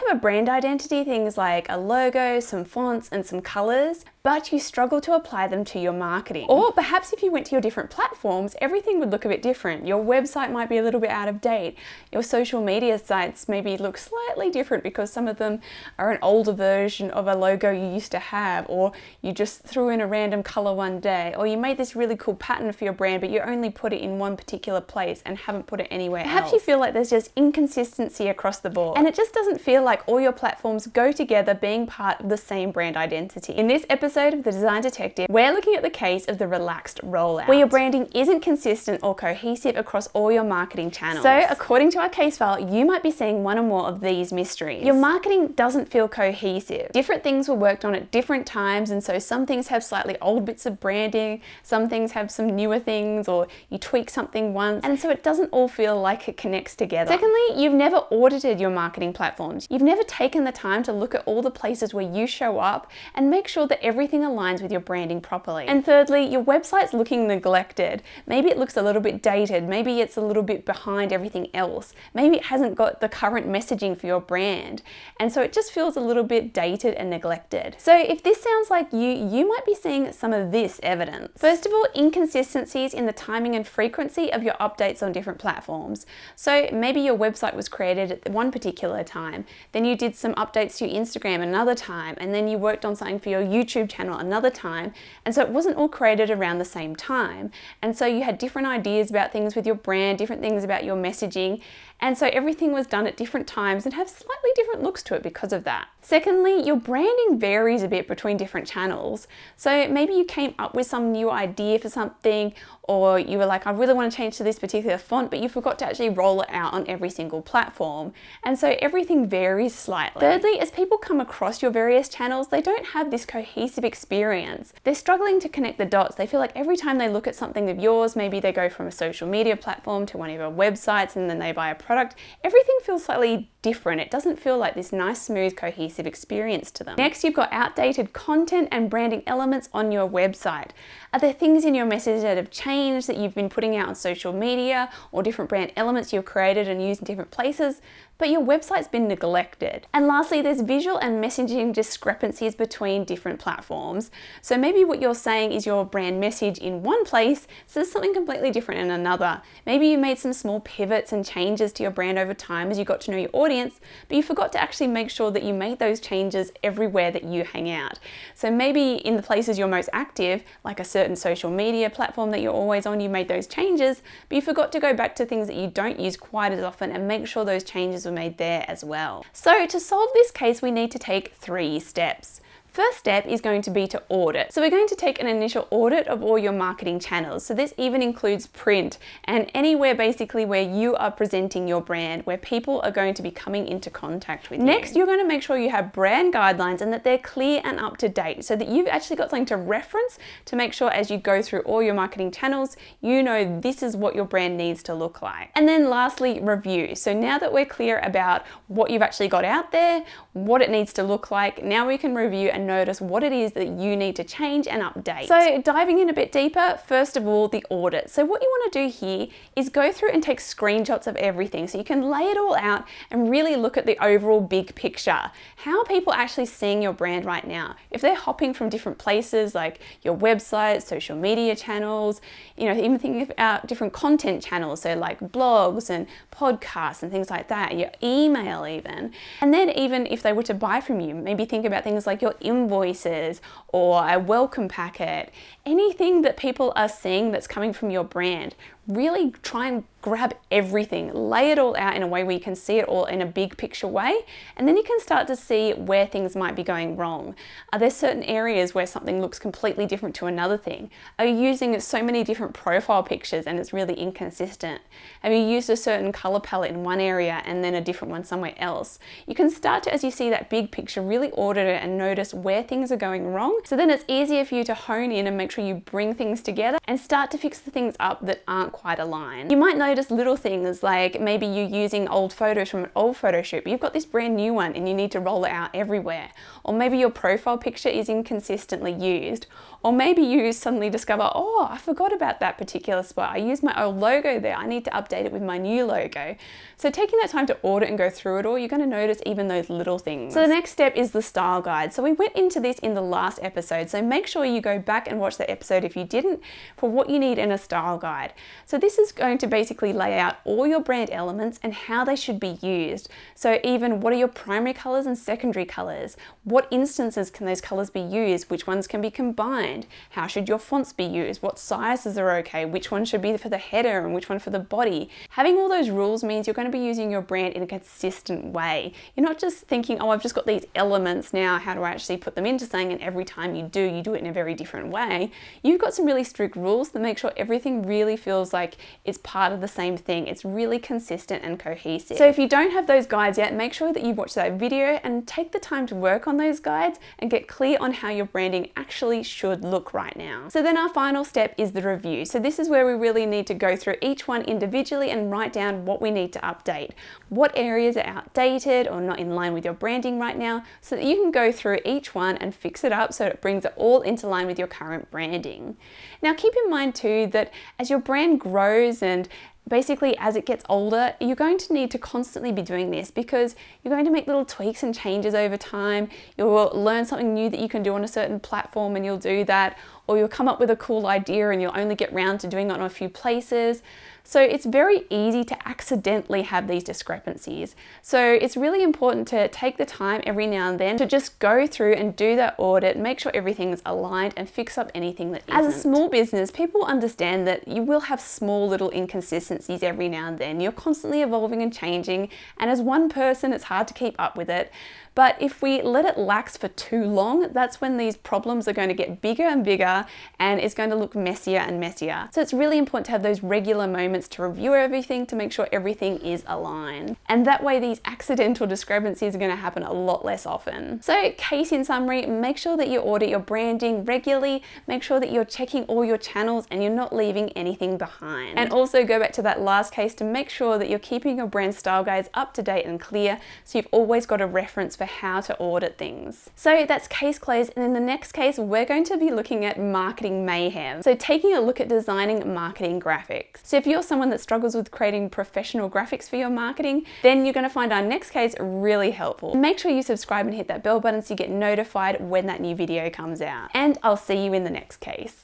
have a brand identity, things like a logo, some fonts, and some colors, but you struggle to apply them to your marketing. Or perhaps if you went to your different platforms, everything would look a bit different. Your website might be a little bit out of date. Your social media sites maybe look slightly different because some of them are an older version of a logo you used to have, or you just threw in a random color one day, or you made this really cool pattern for your brand, but you only put it in one particular place and haven't put it anywhere else. Perhaps you feel like there's just inconsistency across the board, and it just doesn't feel like all your platforms go together being part of the same brand identity. In this episode of The Design Detective, we're looking at the case of the relaxed rollout, where your branding isn't consistent or cohesive across all your marketing channels. So according to our case file, you might be seeing one or more of these mysteries. Your marketing doesn't feel cohesive. Different things were worked on at different times, and so some things have slightly old bits of branding, some things have some newer things, or you tweak something once, and so it doesn't all feel like it connects together. Secondly, you've never audited your marketing platforms. You've never taken the time to look at all the places where you show up and make sure that everything aligns with your branding properly. And thirdly, your website's looking neglected. Maybe it looks a little bit dated, maybe it's a little bit behind everything else, maybe it hasn't got the current messaging for your brand, and so it just feels a little bit dated and neglected. So if this sounds like you might be seeing some of this evidence. First of all, inconsistencies in the timing and frequency of your updates on different platforms. So maybe your website was created at one particular time, then you did some updates to your Instagram another time, and then you worked on something for your YouTube channel another time, and so it wasn't all created around the same time, and so you had different ideas about things with your brand, different things about your messaging, and so everything was done at different times and have slightly different looks to it because of that. Secondly, your branding varies a bit between different channels. So maybe you came up with some new idea for something, or you were like, I really want to change to this particular font, but you forgot to actually roll it out on every single platform. And so everything varies slightly. Thirdly, as people come across your various channels, they don't have this cohesive experience. They're struggling to connect the dots. They feel like every time they look at something of yours, maybe they go from a social media platform to one of your websites and then they buy a product, everything feels slightly different. It doesn't feel like this nice, smooth, cohesive experience to them. Next, you've got outdated content and branding elements on your website. Are there things in your message that have changed that you've been putting out on social media, or different brand elements you've created and used in different places, but your website's been neglected? And lastly, there's visual and messaging discrepancies between different platforms. So maybe what you're saying is your brand message in one place, so there's something completely different in another. Maybe you made some small pivots and changes to your brand over time as you got to know your audience, but you forgot to actually make sure that you made those changes everywhere that you hang out. So maybe in the places you're most active, like a certain social media platform that you're always on, you made those changes, but you forgot to go back to things that you don't use quite as often and make sure those changes were made there as well. So to solve this case, we need to take 3 steps. First step is going to be to audit. So we're going to take an initial audit of all your marketing channels. So this even includes print and anywhere basically where you are presenting your brand, where people are going to be coming into contact with you. Next, you're going to make sure you have brand guidelines and that they're clear and up to date, so that you've actually got something to reference to make sure as you go through all your marketing channels, you know this is what your brand needs to look like. And then lastly, review. So now that we're clear about what you've actually got out there, what it needs to look like, now we can review and notice what it is that you need to change and update. So diving in a bit deeper, first of all, the audit. So what you want to do here is go through and take screenshots of everything, so you can lay it all out and really look at the overall big picture. How are people actually seeing your brand right now? If they're hopping from different places like your website, social media channels, even thinking about different content channels, so like blogs and podcasts and things like that, your email even. And then even if they were to buy from you, maybe think about things like your invoices or a welcome packet, anything that people are seeing that's coming from your brand. Really try and grab everything, lay it all out in a way where you can see it all in a big picture way, and then you can start to see where things might be going wrong. Are there certain areas where something looks completely different to another thing? Are you using so many different profile pictures and it's really inconsistent? Have you used a certain color palette in one area and then a different one somewhere else? You can start to, as you see that big picture, really audit it and notice where things are going wrong, so then it's easier for you to hone in and make sure you bring things together and start to fix the things up that aren't quite aligned. You might notice notice little things like maybe you're using old photos from an old photo shoot, but you've got this brand new one and you need to roll it out everywhere. Or maybe your profile picture is inconsistently used. Or maybe you suddenly discover, oh, I forgot about that particular spot. I used my old logo there. I need to update it with my new logo. So taking that time to audit and go through it all, you're going to notice even those little things. So the next step is the style guide. So we went into this in the last episode. So make sure you go back and watch the episode if you didn't, for what you need in a style guide. So this is going to basically lay out all your brand elements and how they should be used. So even what are your primary colors and secondary colors? What instances can those colors be used? Which ones can be combined? How should your fonts be used? What sizes are okay? Which one should be for the header and which one for the body? Having all those rules means you're going to be using your brand in a consistent way. You're not just thinking, oh, I've just got these elements now, how do I actually put them into something? And every time you do it in a very different way. You've got some really strict rules that make sure everything really feels like it's part of the same thing. It's really consistent and cohesive. So if you don't have those guides yet, make sure that you watch that video and take the time to work on those guides and get clear on how your branding actually should look right now. So then our final step is the review. So this is where we really need to go through each one individually and write down what we need to update. What areas are outdated or not in line with your branding right now, so that you can go through each one and fix it up so it brings it all into line with your current branding. Now keep in mind too that as your brand grows and basically as it gets older, you're going to need to constantly be doing this because you're going to make little tweaks and changes over time. You'll learn something new that you can do on a certain platform and you'll do that, or you'll come up with a cool idea and you'll only get round to doing it on a few places. So it's very easy to accidentally have these discrepancies. So it's really important to take the time every now and then to just go through and do that audit, make sure everything's aligned and fix up anything that isn't. As a small business, people understand that you will have small little inconsistencies every now and then. You're constantly evolving and changing, and as one person, it's hard to keep up with it. But if we let it lax for too long, that's when these problems are going to get bigger and bigger and it's going to look messier and messier. So it's really important to have those regular moments to review everything to make sure everything is aligned. And that way these accidental discrepancies are going to happen a lot less often. So case in summary, make sure that you audit your branding regularly, make sure that you're checking all your channels and you're not leaving anything behind. And also go back to that last case to make sure that you're keeping your brand style guides up to date and clear, so you've always got a reference for how to audit things. So that's case closed, and in the next case we're going to be looking at marketing mayhem. So taking a look at designing marketing graphics. So if you're someone that struggles with creating professional graphics for your marketing, then you're going to find our next case really helpful. Make sure you subscribe and hit that bell button so you get notified when that new video comes out. And I'll see you in the next case.